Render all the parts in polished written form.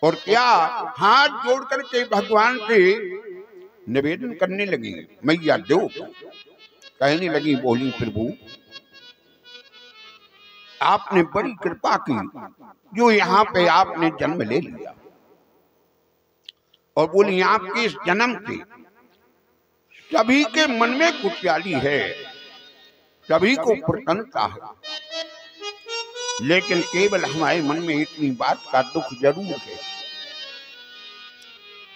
और क्या हाथ जोड़ करके भगवान से निवेदन करने लगी। मैया दो कहने लगी, बोली प्रभु आपने बड़ी कृपा की जो यहाँ पे आपने जन्म ले लिया, और बोली आपके इस जन्म से सभी के मन में खुशहाली है, सभी को प्रसन्नता है, लेकिन केवल हमारे मन में इतनी बात का दुख जरूर है।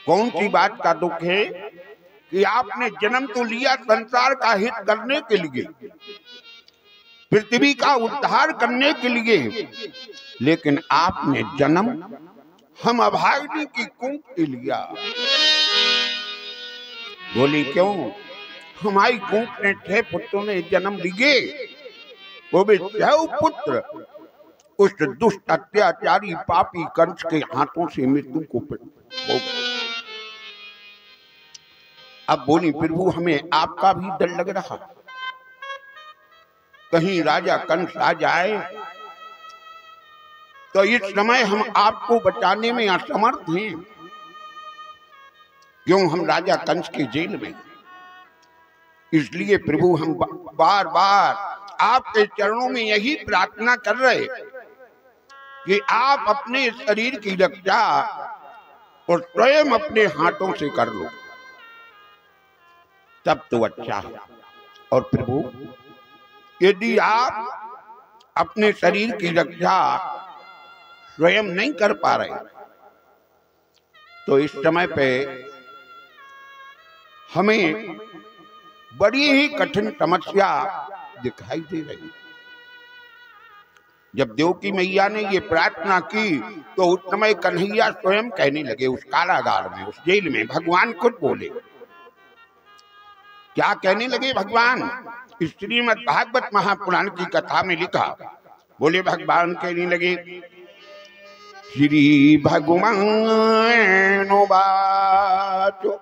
कौन सी बात का दुख है कि आपने जन्म तो लिया संसार का हित करने के लिए, पृथ्वी का उद्धार करने के लिए, लेकिन आपने जन्म हम अभागिनी की कुंठ से लिया। बोली क्यों? हमारी कुंठ ने 6 पुत्रों ने जन्म लिए, वो भी 6 पुत्र उस दुष्ट अत्याचारी पापी कंस के हाथों से मृत्यु को हो गए। अब बोली प्रभु हमें आपका भी डर लग रहा, कहीं राजा कंस आ जाए तो इस समय हम आपको बचाने में असमर्थ हैं। क्यों? हम राजा कंस की जेल में, इसलिए प्रभु हम बार बार आपके चरणों में यही प्रार्थना कर रहे कि आप अपने शरीर की रक्षा और स्वयं अपने हाथों से कर लो, तब तो अच्छा है। और प्रभु यदि आप अपने शरीर की रक्षा स्वयं नहीं कर पा रहे तो इस समय पे हमें बड़ी ही कठिन समस्या दिखाई दे रही। जब देवकी मैया ने ये प्रार्थना की तो उस समय कन्हैया स्वयं कहने लगे, उस कारागार में, उस जेल में भगवान खुद बोले। क्या कहने लगे भगवान? श्रीमद् भागवत महापुराण की कथा में लिखा, बोले भगवान कहने लगे, श्री भगवान वाचो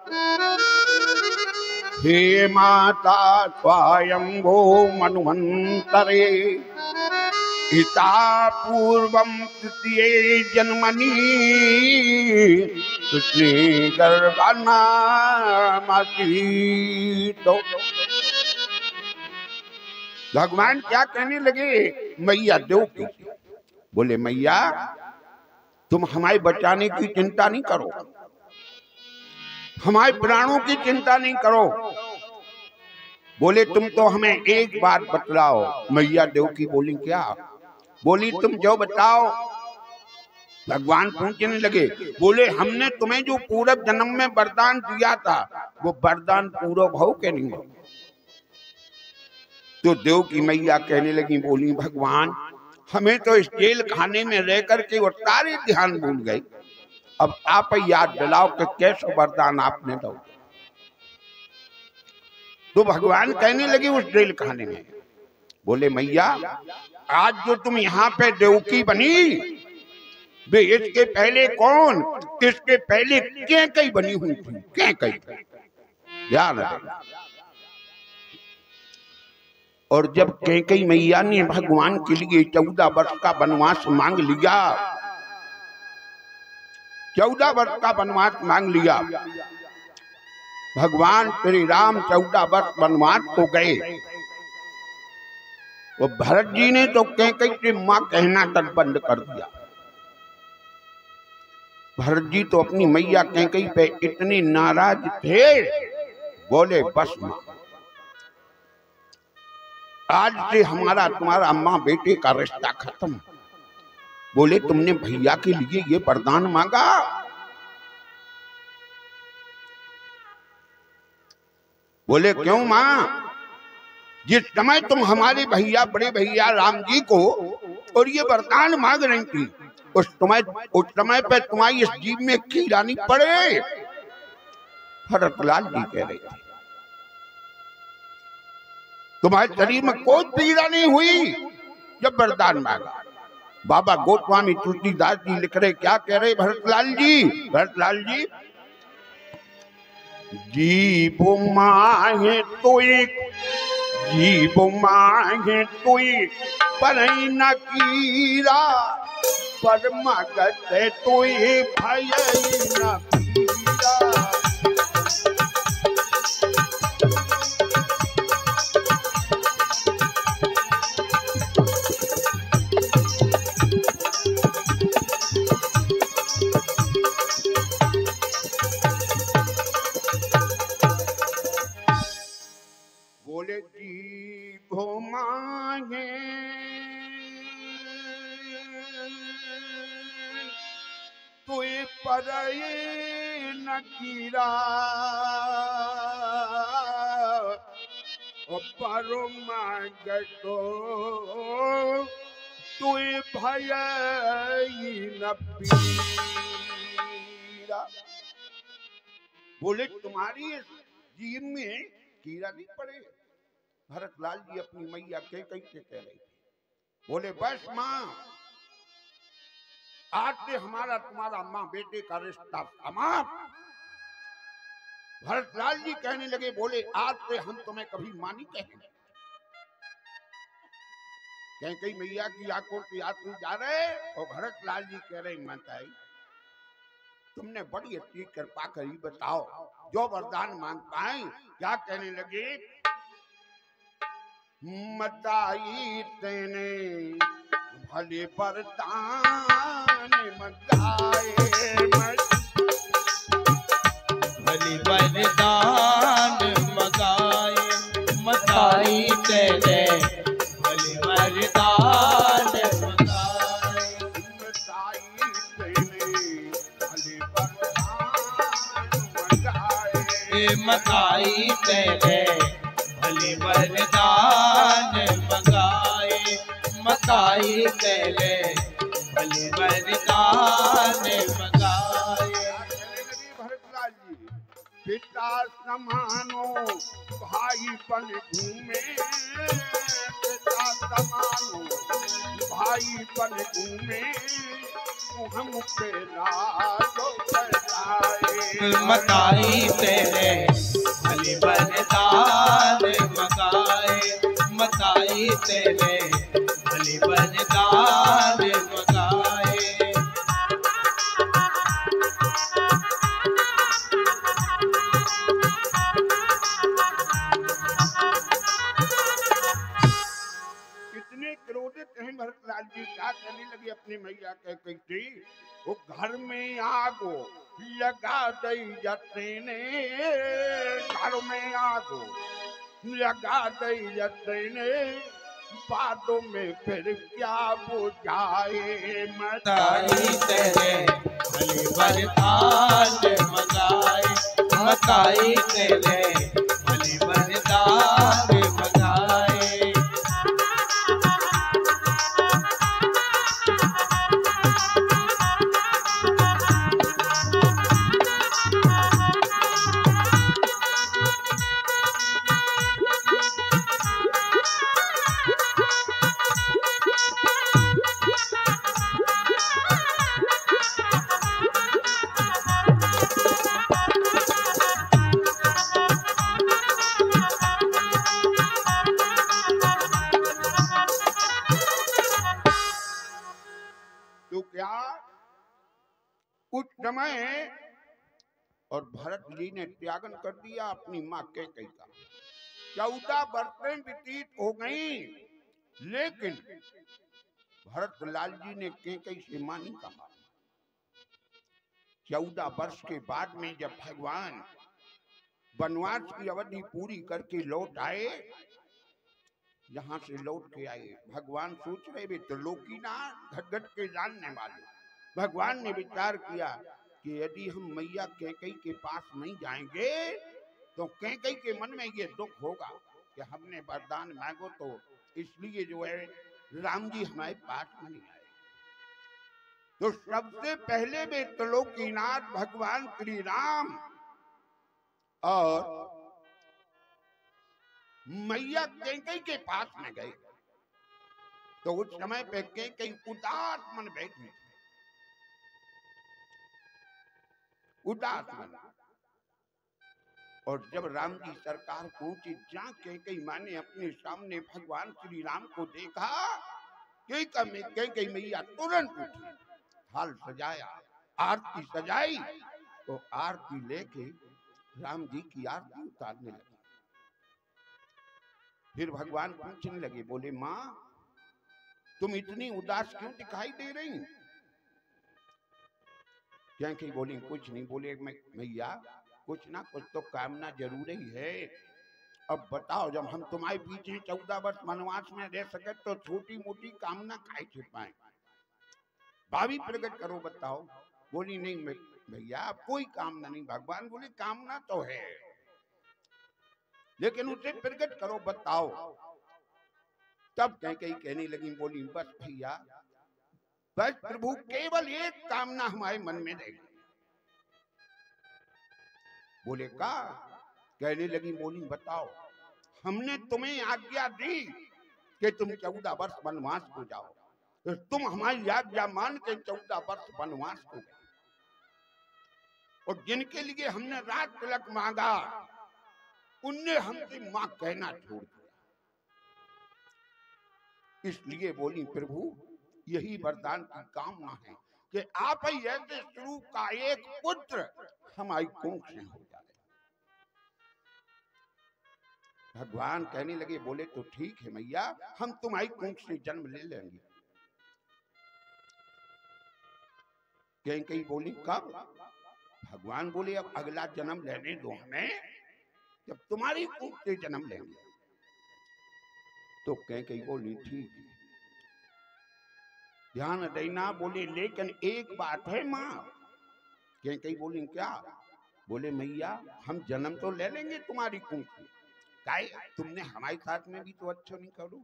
हे माता स्वयंभो मन्वन्तरे हिता पूर्वं तृतीये जन्मनि कृष्णे गर्भानामसीतो। भगवान क्या कहने लगे मैया देवकी? बोले मैया तुम हमारे बचाने की चिंता नहीं करो, हमारे प्राणों की चिंता नहीं करो। बोले तुम तो हमें एक बात बतलाओ। मैया देवकी बोली क्या? बोली तुम जो बताओ। भगवान पूछने लगे, बोले हमने तुम्हें जो पूर्व जन्म में वरदान दिया था वो वरदान पूरा हो के नहीं हो? तो देवकी मैया कहने लगी, बोली भगवान हमें तो इस जेल खाने में रह करके वो सारे ध्यान भूल गए, अब आप याद दिलाओ कि कैसे वरदान आपने दो। तो भगवान कहने लगे उस जेल खाने में, बोले मैया आज जो तुम यहाँ पे देवकी बनी वे इसके पहले कौन? इसके पहले कैकई बनी हुई थी, कैकई, ध्यान रखना। और जब कैकई मैया ने भगवान के लिए 14 वर्ष का वनवास मांग लिया, 14 वर्ष का वनवास मांग लिया, भगवान श्री राम 14 वर्ष वनवास को गए, वो भरत जी ने तो कैकई से मां कहना तक बंद कर दिया। भरत जी तो अपनी मैया कैकई पे इतने नाराज थे, बोले बस मां आज से हमारा तुम्हारा मां बेटे का रिश्ता खत्म। बोले तुमने भैया के लिए ये वरदान मांगा? बोले क्यों मां? जिस समय तुम हमारे भैया बड़े भैया राम जी को और ये वरदान मांग रही थी उस समय पे तुम्हारी इस जीव में कीड़ा नहीं पड़े? भरतलाल जी कह रहे थे तुम्हारे शरीर में कोई पीड़ा नहीं हुई जब वरदान मांगा। बाबा गोस्वामी तुलसीदास जी लिख रहे, क्या कह रहे भरतलाल जी? भरतलाल जी, जीव माहे तोई, जीव माहे तोई पर न कीरा, परमागत तू ही भय न पीरा। बोले जी को मांगे तू पर न कीरा, परमागतो तू भय न पीरा। बोले तुम्हारी जीव में कीड़ा नहीं पड़े। भरतलाल जी अपनी मैया के कैसे कह रही थी। बोले बस माँ आज से हमारा तुम्हारा माँ बेटे का रिश्ता समाप्त। भरतलाल जी कहने लगे बोले आज से हम तुम्हें कभी माँ नहीं कहेंगे। कहीं मैया की आंखों की आंसू जा रहे और भरतलाल जी कह रहे माताई तुमने बड़ी अच्छी कृपा करी, बताओ जो वरदान मांग पाए। क्या कहने लगे मताई तेने भले वरदान मंगाए, भले वरदान मंगाए मताई तेने भले वरदान मंगाए, मताई तेने भले वरदान मंगाए, मताई तेने भले वरदान मंगाए, मताई तेने भले वरदान मंगाए। भरतलाल जी पिता समानो भाई बन घूमे, पिता समानो भाई बन घूमे हम पे लालो बजाए, मताई तेने भले वरदान मंगाए, मताई तेने भले वरदान मंगाए। कितने क्रोधित हैं भरतलाल जी। क्या कहने लगे अपनी मैया कह थी वो घर में आगो लगा दई जाते ने, घर में आगो लगा दई जाते ने बातों में फिर क्या बुझाए, मताई तेने भले वरदान मंगाए, मताई तेने भले वरदान मंगाए। तो क्या उस समय और भरत जी ने त्यागन कर दिया अपनी माँ कैकेयी का। 14 वर्षें व्यतीत हो गई लेकिन भरतलाल जी ने कैकेयी से मां नहीं कहा। 14 वर्ष के बाद में जब भगवान वनवास की अवधि पूरी करके लौट आए, यहाँ से लौट के आए, भगवान सोच रहे वे त्रिलोकीनाथ घट के जानने वाले। भगवान ने विचार किया कि यदि हम मैया कैकेयी के पास नहीं जाएंगे तो कैकेयी के मन में ये दुख होगा कि हमने वरदान मांगो तो इसलिए जो है राम जी हमारे पास नहीं आए। तो सबसे पहले वे त्रिलोकीनाथ भगवान श्री राम और मैया कैकेयी के पास में गए। तो उस समय पे कैकेयी उदास मन बैठी, उदास मन। और जब राम जी सरकार पहुंची, जहां कैकेयी मां ने अपने सामने भगवान श्री राम को देखा, कैकेयी मैया तुरंत उठी हाल सजाया, आरती सजाई, तो आरती लेके राम जी की आरती उतारने लगे। फिर भगवान पूछने लगे, बोले माँ तुम इतनी उदास क्यों दिखाई दे रही? कैंकी बोली कुछ नहीं। बोले मैया कुछ ना कुछ तो कामना जरूर ही है। अब बताओ, जब हम तुम्हारे पीछे 14 वर्ष वनवास में रह सके तो छोटी मोटी कामना काहे छिपाएं, भावी प्रकट करो, बताओ। बोली नहीं भैया अब कोई कामना नहीं। भगवान बोले कामना तो है, लेकिन उसे प्रकट करो, बताओ। तब कहीं कहने लगी, बोली बस भैया, बस प्रभु केवल एक कामना हमारे मन में रही। बोले का? कहने लगी, बोली बताओ। हमने तुम्हें आज्ञा दी कि तुम 14 वर्ष वनवास को जाओ, तो तुम हमारी आज्ञा मान के 14 वर्ष वनवास को गए, और जिनके लिए हमने रात तिलक मांगा उनने हमसे मां कहना छोड़ दिया। इसलिए बोली प्रभु यही वरदान की कामना है कि आप ही ऐसे स्वरूप का एक पुत्र हमारी कोख से हो जाए। भगवान कहने लगे, बोले तो ठीक है मैया, हम तुम्हारी कोख से जन्म ले लेंगे। कहीं बोली कब? भगवान बोले अब अगला जन्म लेने दो हमें, जब तुम्हारी कोख से जन्म लेंगे। तो कहीं बोली ठीक है, ध्यान देना। बोले लेकिन एक बात है माँ। कहीं बोली क्या? बोले मैया हम जन्म तो ले लेंगे तुम्हारी कोख से, काहे तुमने हमारे साथ में भी तो अच्छा नहीं करो,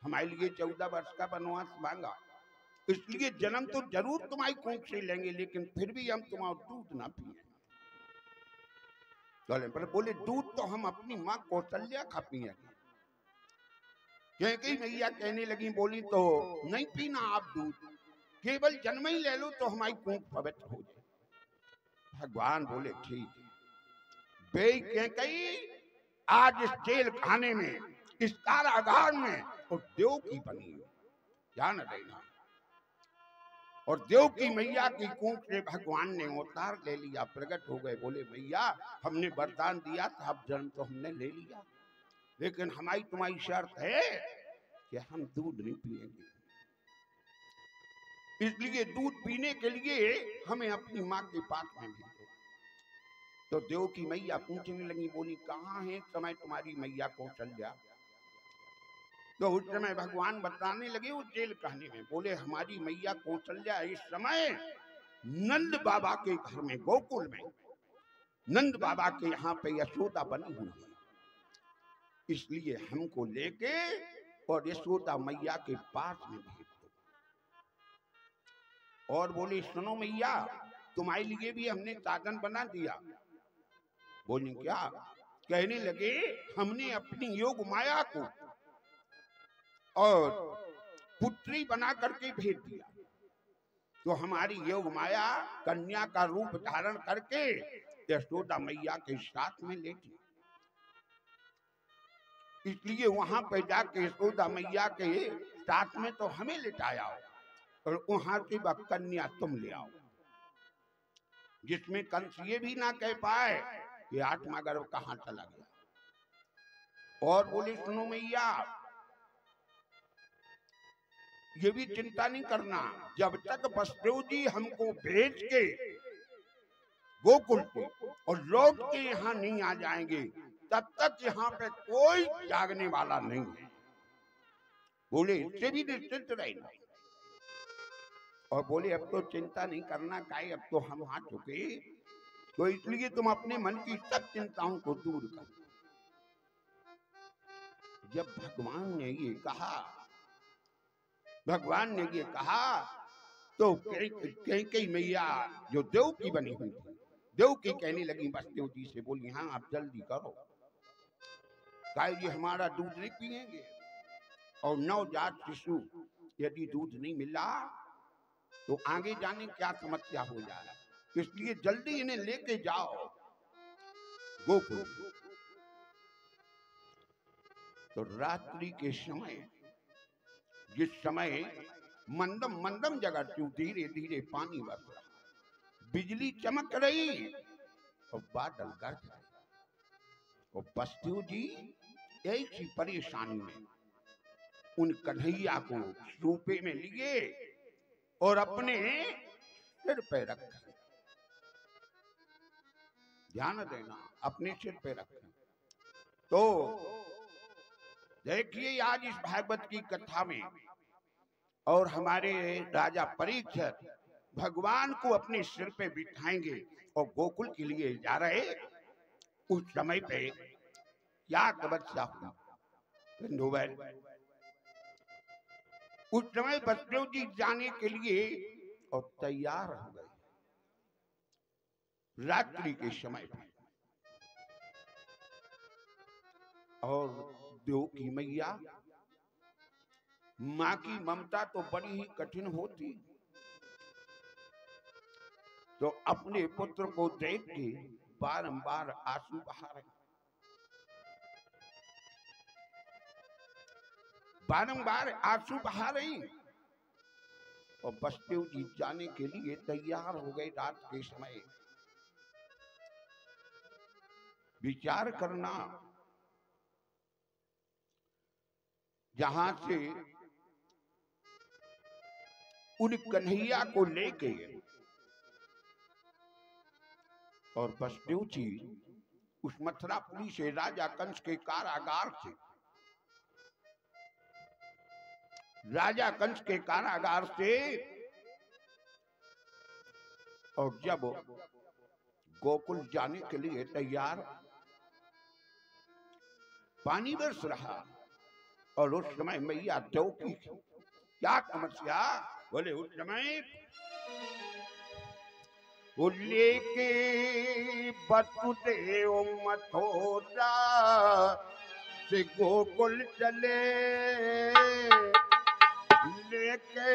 हमारे लिए 14 वर्ष का वनवास मांगा, इसलिए जन्म तो जरूर तुम्हारी कोख से लेंगे, लेकिन फिर भी हम तुम्हारा दूध ना पिए। पर बोले दूध तो हम अपनी माँ कौशल्या खा पिएंगे। कहीं मैया कहने लगी, बोली तो नहीं पीना आप दूध, केवल जन्म ही ले लो तो हमारी कोख पवित्र हो जाए। भगवान बोले ठीक है। बे कहीं आज इस जेल खाने में, इस कारागार में और देव की बनी हो, ध्यान देना। और देव की मैया की कोख से भगवान ने अवतार ले लिया, प्रकट हो गए। बोले भैया हमने वरदान दिया था, अब जन्म तो हमने ले लिया, लेकिन हमारी तुम्हारी शर्त है कि हम दूध नहीं पिएंगे, इसलिए दूध पीने के लिए हमें अपनी माँ के पास में भेजो। तो देव की मैया पूछने लगी, बोली कहाँ है इस समय तुम्हारी मैया कौशल्या? तो उस समय भगवान बताने लगे उस जेल कहने में। बोले हमारी मैया कौशल्या इस समय नंद बाबा के घर में, गोकुल में, नंद बाबा के यहाँ पे यशोदा बनी हुई है, इसलिए हमको लेके और यशोदा मैया के पास में भेज दो। और बोली सुनो मैया तुम्हारे लिए भी हमने साधन बना दिया। बोली क्या? कहने लगे हमने अपनी योग माया को और पुत्री बना करके भेज दिया, तो हमारी योग माया कन्या का रूप धारण करके यशोदा मैया के साथ में लेटी, इसलिए वहां पे जाके यशोदा मैया के साथ में तो हमें लेटाया और वहां की कन्या तुम ले आओ, जिसमें कंस ये भी ना कह पाए कि 8वां गर्भ कहां चला गया। और बोले सुनो मैया ये भी चिंता नहीं करना, जब तक वसुदेव जी हमको भेज के गोकुल को और लौट के यहाँ नहीं आ जाएंगे तब तक यहाँ पे कोई जागने वाला नहीं है। बोले इससे भी निश्चिंत रहना। और बोले अब तो चिंता नहीं करना, काहे अब तो हम आ चुके, तो इसलिए तुम अपने मन की सब चिंताओं को दूर कर। जब भगवान ने ये कहा, भगवान ने ये कहा तो कई मैया जो देव की बनी हुई थी, देव की कहने लगी वसुदेव जी से, बोली हाँ आप जल्दी करो, काहे जी हमारा दूध नहीं पिएंगे, और नवजात शिशु यदि दूध नहीं मिला तो आगे जाने क्या समस्या हो जाए, इसलिए जल्दी इन्हें लेके जाओ गोकुल। तो रात्रि के समय, जिस समय मंदम मंदम जगत हूं, धीरे धीरे पानी बरस रहा, बिजली चमक रही और बादल गरज रहे। और बसदेव जी एक ही परेशानी में उन कन्हैया को रूपे में लिए और अपने सिर पे रखे। ध्यान देना, अपने सिर पे रखे। तो देखिए आज इस भागवत की कथा में और हमारे राजा परीक्षित भगवान को अपने सिर पे बिठाएंगे और गोकुल के लिए जा रहे। उस समय पे क्या तपस्या हुई, उस समय बसदेव जी जाने के लिए और तैयार हो गए। रात्रि के समय पे और देव की मैया, मां की ममता तो बड़ी ही कठिन होती, तो अपने पुत्र को देख के बारंबार आंसू बहा रही, बारंबार आंसू बहा रही। और बसदेव जी जाने के लिए तैयार हो गए। रात के समय विचार करना, जहां से उन कन्हैया को लेके और बसदेव जी उस मथुरापुरी से, राजा कंस के कारागार से, राजा कंस के कारागार से, और जब गोकुल जाने के लिए तैयार, पानी बरस रहा और उस समय मैया देव की क्या समस्या, बोले उस समय लेके वसुदेव मथुरा से गोकुल चले, लेके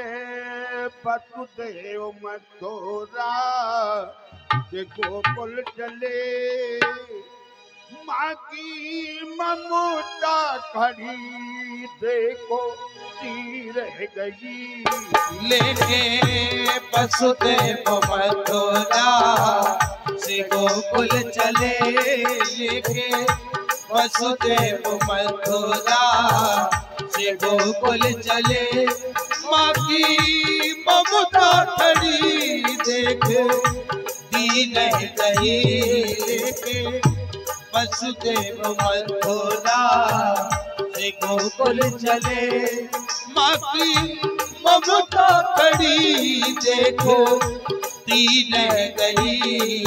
वसुदेव मथुरा से गोकुल चले। माँ की ममता खड़ी देखो रह गई, लेके वसुदेव मथुरा से गोकुल चले, लेके वसुदेव मथुरा से गोकुल चले। माँ की ममता खड़ी देख दी नहीं गई, लेके वसुदेव मथुरा से गोकुल चले। माँ की ममता खड़ी देखो तीन गई,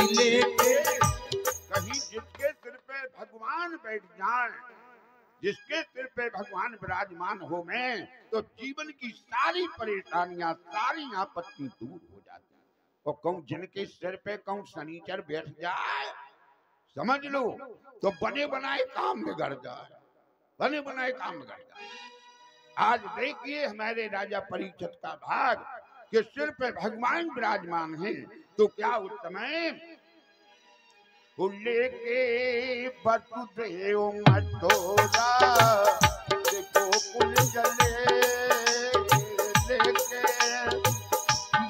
लेके कहीं जिसके सिर पे भगवान बैठ जाए, जिसके सिर पे भगवान विराजमान हो में, तो जीवन की सारी परेशानियां, सारी आपत्ति दूर हो जाती है। और कहूं जिनके सिर पे कहूं शनिचर बैठ जाए, समझ लो तो बने बनाए काम बिगड़ जाए, बने बनाए काम बिगड़ जाए। आज देखिए हमारे राजा परीक्षित का भाग के सिर पे भगवान विराजमान है, तो क्या उस समय लेके वसुदेव मथुरा से गोकुल चले, लेके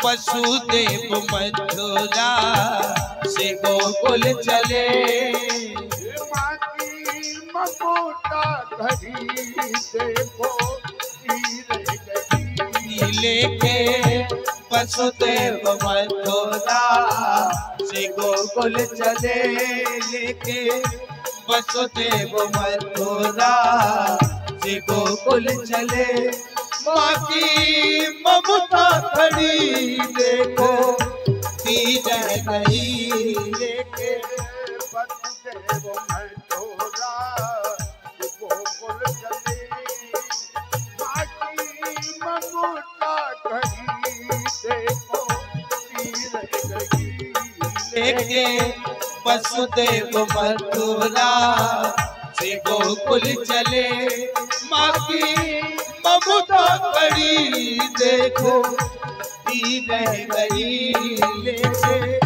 वसुदेव मथुरा से गोकुल चले। माँ की ममता घड़ी देखो रह गई, लेके वसुदेव मथुरा से गोकुल चले, लेके वसुदेव मथुरा से गोकुल चले। माँ की ममता खड़ी देखो तीन गई, लेके वसुदेव मथुरा से गोकुल चले। माँ की ममता घड़ी देखो रह गई, लेके वसुदेव मथुरा से गोकुल चले। माँ की ममता खड़ी देखो तीन गई, लेके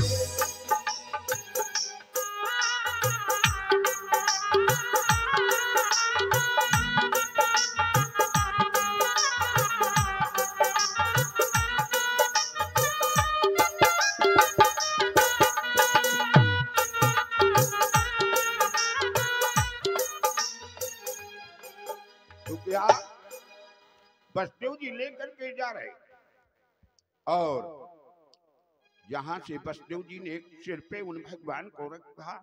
बसदेव जी लेकर के जा रहे और जहां से बसदेव जी ने सिर पे उन भगवान को रखा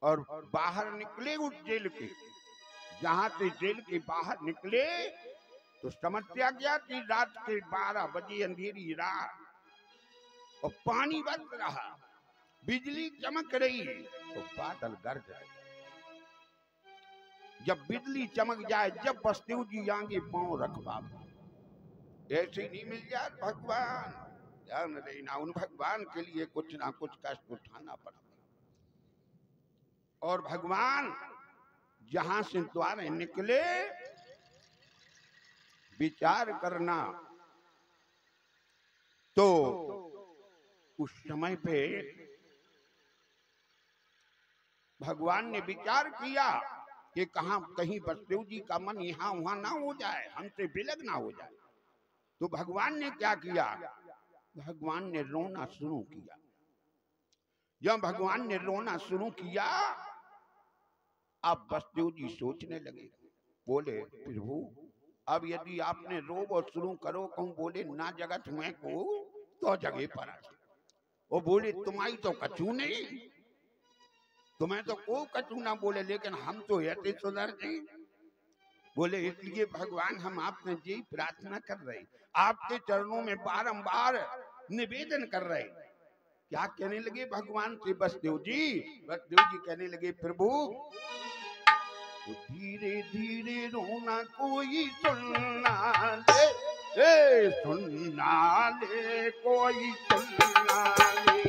और बाहर निकले उस जेल के, जहां से जेल के बाहर निकले तो समस्या क्या कि रात के 12 बजे अंधेरी रात और पानी बरस रहा, बिजली चमक रही तो बादल गरज आए। जब बिजली चमक जाए, जब बसदेव जी आगे पांव रख पावे, ऐसे नहीं मिल जाए भगवान। ध्यान देना, उन भगवान के लिए कुछ ना कुछ कष्ट उठाना पड़ता। और भगवान जहां से द्वारे निकले, विचार करना तो उस समय पे भगवान ने विचार किया कि कहीं बसदेव जी का मन यहां वहां ना हो जाए, हमसे विलग ना हो जाए। तो भगवान ने क्या किया, भगवान ने रोना शुरू किया। जब भगवान ने रोना शुरू किया, अब बसदेव जी सोचने लगे, बोले प्रभु अब यदि आपने रोब शुरू करो, कहूं बोले ना जगत हुए को तो जगह पर आ। वो बोले तुम्हारी तो कछू नहीं, तुम्हें तो को कछू ना बोले, लेकिन हम तो ऐसे सुधर नहीं। बोले इसलिए भगवान हम आपने जी प्रार्थना कर रहे, आपके चरणों में बारंबार निवेदन कर रहे। क्या कहने लगे भगवान से बसदेव जी? बसदेव जी कहने लगे प्रभु धीरे धीरे रोना कोई सुनना ले, सुनना ले कोई सुनना ले,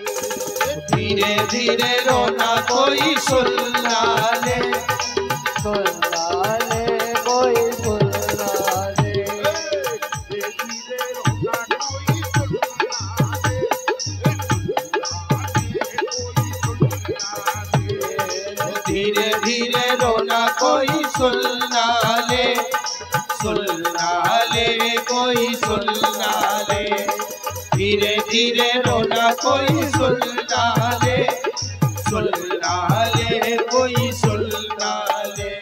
धीरे धीरे रोना कोई सुनना ले, सुनना ले कोई सुनना ले, धीरे रोना कोई सुनना ले, धीरे धीरे रोना कोई सुनना ले, सुनना ले कोई सुनना ले, धीरे धीरे रोना कोई सुनना ले, सुनना ले कोई सुनना ले।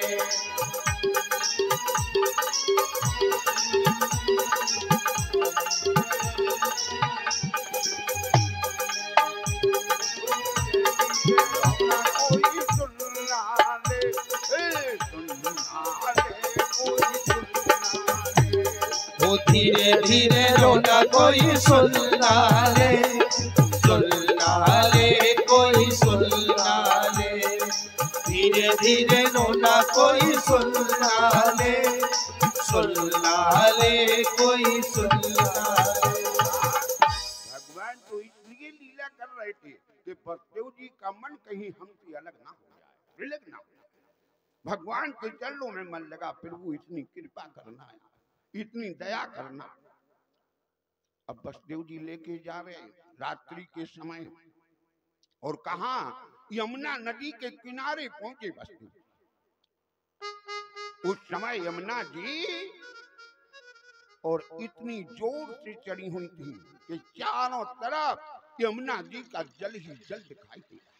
धीरे धीरे रोना कोई सुनना ले, सुनना ले कोई सुनना ले, धीरे धीरे रोना कोई सुनना ले, सुनना ले कोई सुनना ले। भगवान तो इसलिए लीला कर रहे थे कि बसदेव जी का मन कहीं हमसे अलग ना हो जाए, विलग ना हो जाए। भगवान के चरणों में मन लगा, प्रभु इतनी कृपा करना, इतनी दया करना। अब बसदेव जी लेके जा रहे रात्रि के समय, और कहा यमुना नदी के किनारे पहुंचे बसदेव। उस समय यमुना जी और इतनी जोर से चढ़ी हुई थी कि चारों तरफ यमुना जी का जल ही जल दिखाई दे रहा।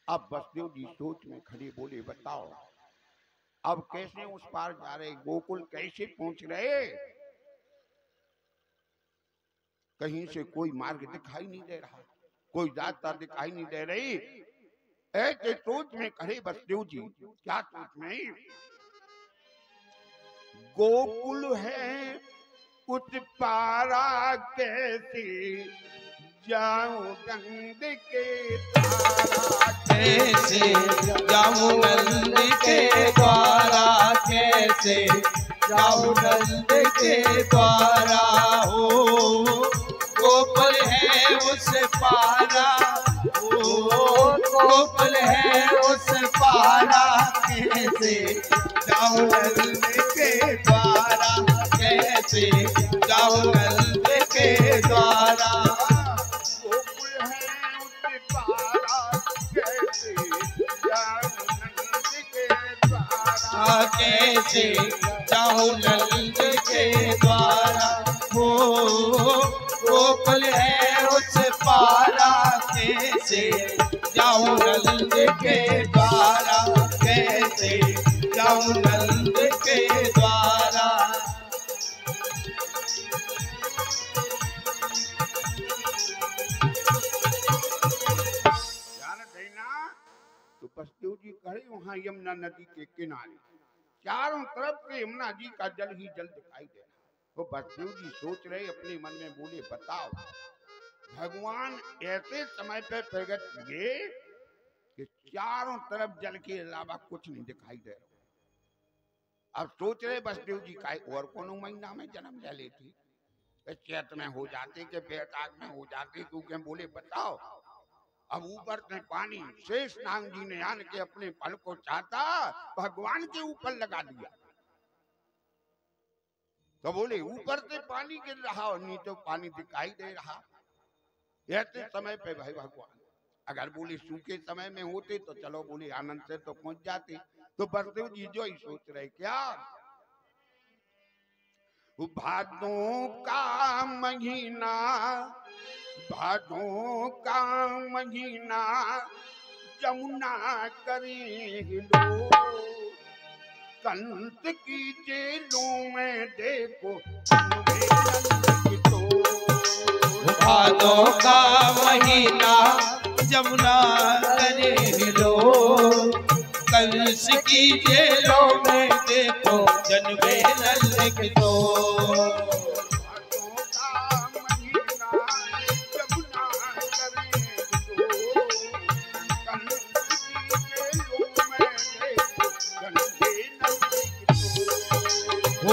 अब बसदेव जी सोच में खड़े, बोले बताओ अब कैसे उस पार जा रहे, गोकुल कैसे पहुंच रहे? कहीं से कोई मार्ग दिखाई नहीं दे रहा, कोई रास्ता दिखाई नहीं दे रही। ऐसे सोच में खड़े बसदेव जी। क्या सोच में? गोकुल है उस पारा कैसे जाऊं नंद के द्वारा, कैसे जाऊं नंद के द्वारा, कैसे जाऊं नंद के द्वारा, हो गोकुल है उस पारा, हो गोकुल है उस पारा, कैसे जाऊं नंद के द्वारा, कैसे जाऊं नंद के द्वारा, कैसे जाऊं नंद के द्वारा, हो गोकुल है उस पारा, कैसे जाऊं नंद के द्वारा, कैसे जाऊं नंद के द्वारा। वहां यमुना नदी के किनारे चारों तरफ से यमुना जी का जल ही जल दिखाई दे रहा। वो बसदेव जी सोच रहे अपने मन में, बोले बताओ भगवान ऐसे समय पे प्रकट हुए कि चारों तरफ जल के अलावा कुछ नहीं दिखाई दे रहा। अब सोच रहे बसदेव जी का और कौन महीना में जन्म ले लेती, चैत में हो जाते कि बैसाख में हो जाते, क्योंकि बोले बताओ। अब ऊपर से पानी शेष नाग जी ने आन के अपने पल को चाहता भगवान के ऊपर लगा दिया। तो बोले ऊपर से पानी गिर रहा और नीचे पानी दिखाई दे रहा। ऐसे समय पे भाई भगवान अगर बोले सूखे समय में होते तो चलो बोले आनंद से तो पहुंच जाते। तो बसदेव जी जो ही सोच रहे क्या, भादों का महीना, भादों का महीना जमुना करे लो, कंस की जेलों में देखो तो। भादों का महीना जमुना करे लो, कंस की जेलों में देखो जन्मे लल्लक तो।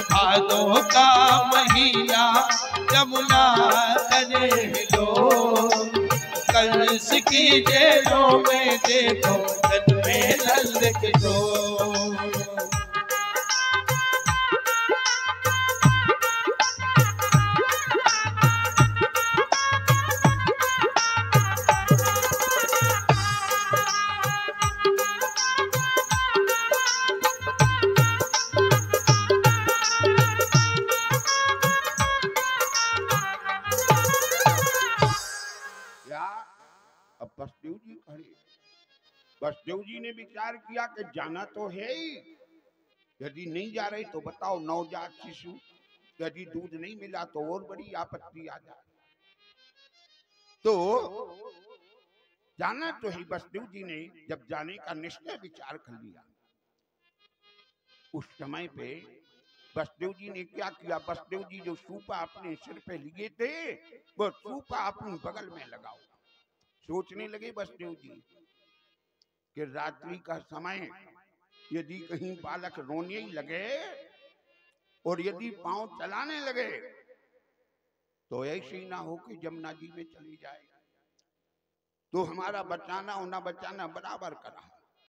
भादों का महीना जमुना करे लो, कंस की जेलों में देखो जन्मे लल्लक तो। बसदेव जी खड़े, बसदेव जी ने विचार किया कि जाना तो है ही, यदि नहीं जा रही तो बताओ नवजात शिशु, यदि दूध नहीं मिला तो और बड़ी आपत्ति आ जाए। तो जाना तो ही। बसदेव जी ने जब जाने का निश्चय विचार कर लिया, उस समय पे बसदेव जी ने क्या किया, बसदेव जी जो सूपा अपने सिर पे लिए थे वो सूपा अपनी बगल में लगाओ। सोचने लगे बसदेव जी कि रात्रि का समय यदि कहीं बालक रोने ही लगे और यदि पांव चलाने लगे तो ऐसे ही ना हो कि जमुना जी में चली जाए, तो हमारा बचाना और ना बचाना बराबर करा।